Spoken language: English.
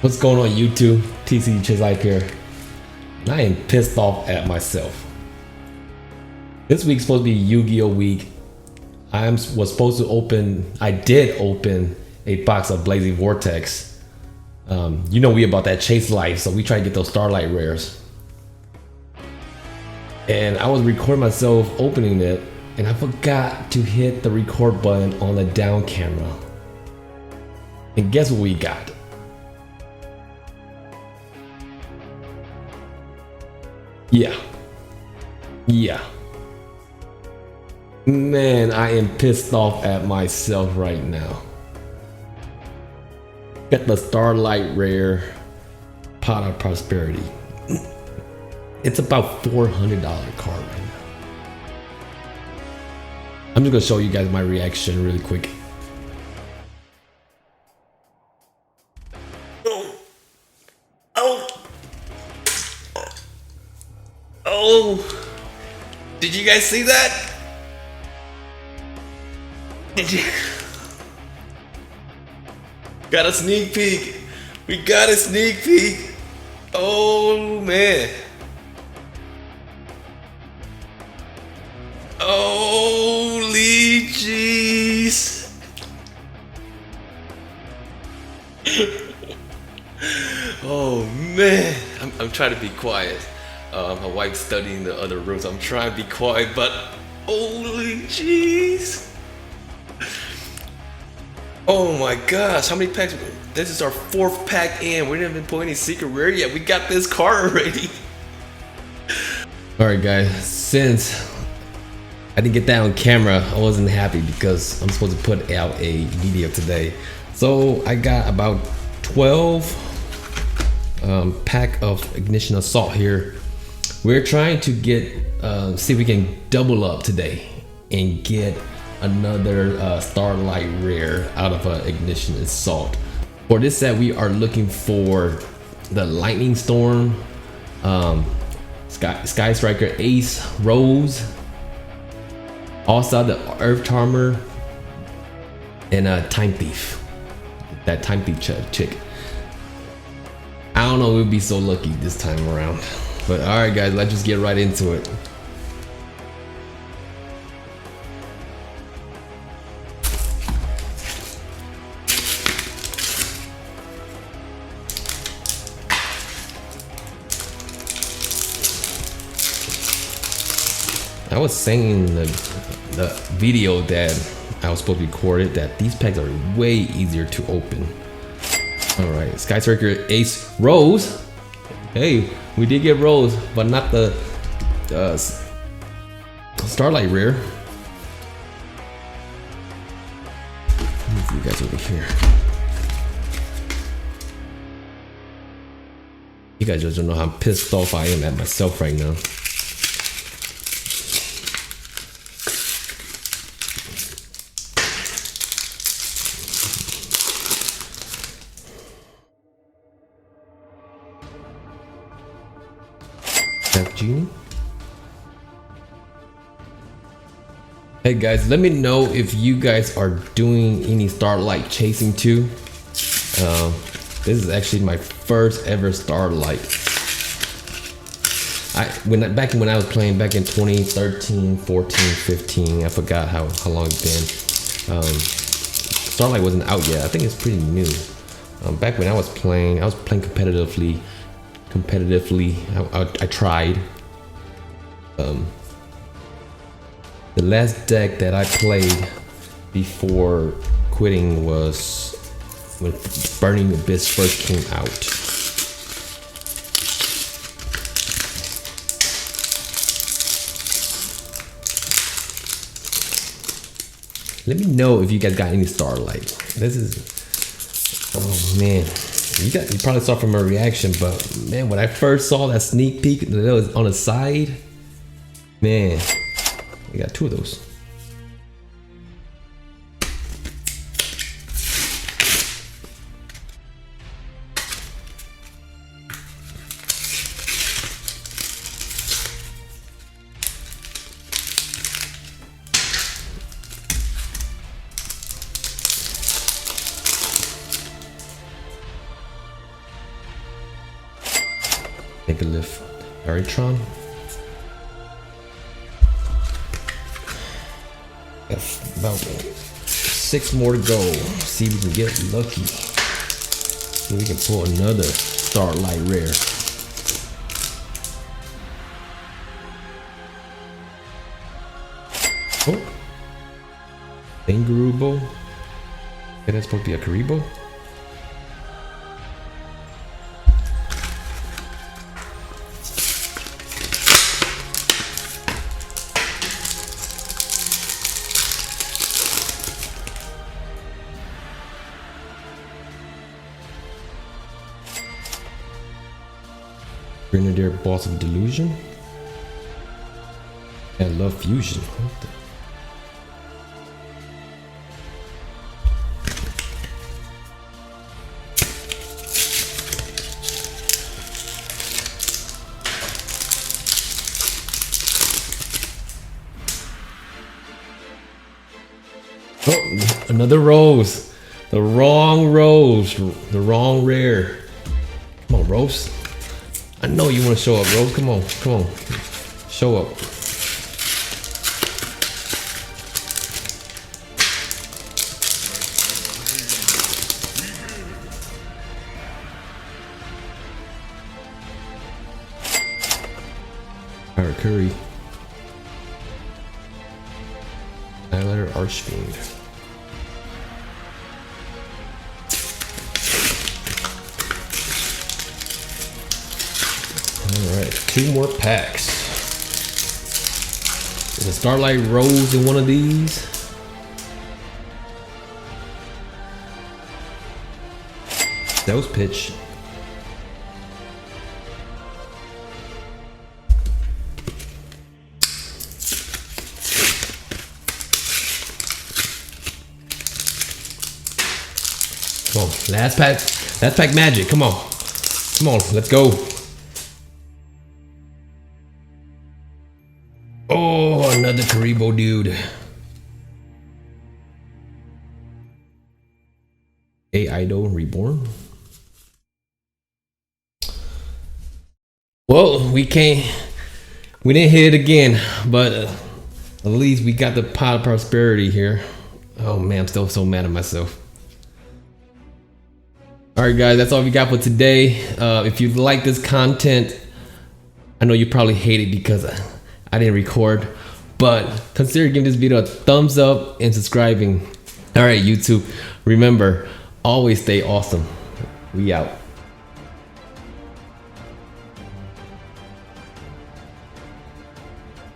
What's going on YouTube? TC Chislife here. And I am pissed off at myself. This week's supposed to be Yu-Gi-Oh week. I did open a box of Blazing Vortex. You know we about that chase life, so we try to get those Starlight rares. And I was recording myself opening it, and I forgot to hit the record button on the down camera. And guess what we got? Yeah. Man, I am pissed off at myself right now. Got the Starlight Rare Pot of Prosperity. It's about $400 card right now. I'm just gonna show you guys my reaction really quick. Oh, did you guys see that? Did you? Got a sneak peek. We got a sneak peek. Oh man. Holy jeez. Oh man. I'm trying to be quiet. My wife's studying in the other room, so I'm trying to be quiet, but holy jeez. Oh my gosh, how many packs? This is our 4th pack in. We didn't even pull any secret rare yet. We got this card already. Alright guys, since I didn't get that on camera, I wasn't happy because I'm supposed to put out a video today. So I got about 12 pack of Ignition Assault here. We're trying to get, see if we can double up today and get another Starlight Rare out of Ignition Assault. For this set, we are looking for the Lightning Storm, Sky Striker Ace Rose, also the Earth Charmer, and Time Thief. That Time Thief chick. I don't know, we'll be so lucky this time around. But alright guys, let's just get right into it. I was saying in the video that I was supposed to record it that these packs are way easier to open. Alright, Sky Striker Ace Rose. Hey, we did get Rose, but not the Starlight Rare. Let me see you guys over here. You guys just don't know how pissed off I am at myself right now. Genie. Hey guys, let me know if you guys are doing any Starlight chasing too. This is actually my first ever Starlight. Back when I was playing back in 2013, 14, 15, I forgot how long it's been. Starlight wasn't out yet. I think it's pretty new. Back when I was playing competitively. I tried. The last deck that I played before quitting was when Burning Abyss first came out. Let me know if you guys got any Starlight. This is, oh man. You probably saw from my reaction, but man, when I first saw that sneak peek that was on the side, man, I got 2 of those. Megalith Aritron. Got about 6 more to go. See if we can get lucky. See if we can pull another Starlight Rare. Oh, Bangarubo. Okay, that's supposed to be a Karibo. Grenadier Boss of Delusion. I love fusion. What the? Oh, another rose. The wrong rose. The wrong rare. Come on, Rose. I know you want to show up, Rose. Come on. Come on. Show up. Alright, Curry. Annihilator Archfiend. Alright, 2 more packs. Is a Starlight Rose in one of these? That was pitch. Come on, last pack. Last pack magic. Come on. Come on, let's go. Oh, another Karibo dude. Idol Reborn. Well, we didn't hit it again, but at least we got the pot of prosperity here. Oh man, I'm still so mad at myself. Alright guys, that's all we got for today. If you like this content, I know you probably hate it because I didn't record, but consider giving this video a thumbs up and subscribing. Alright YouTube, remember, always stay awesome. We out.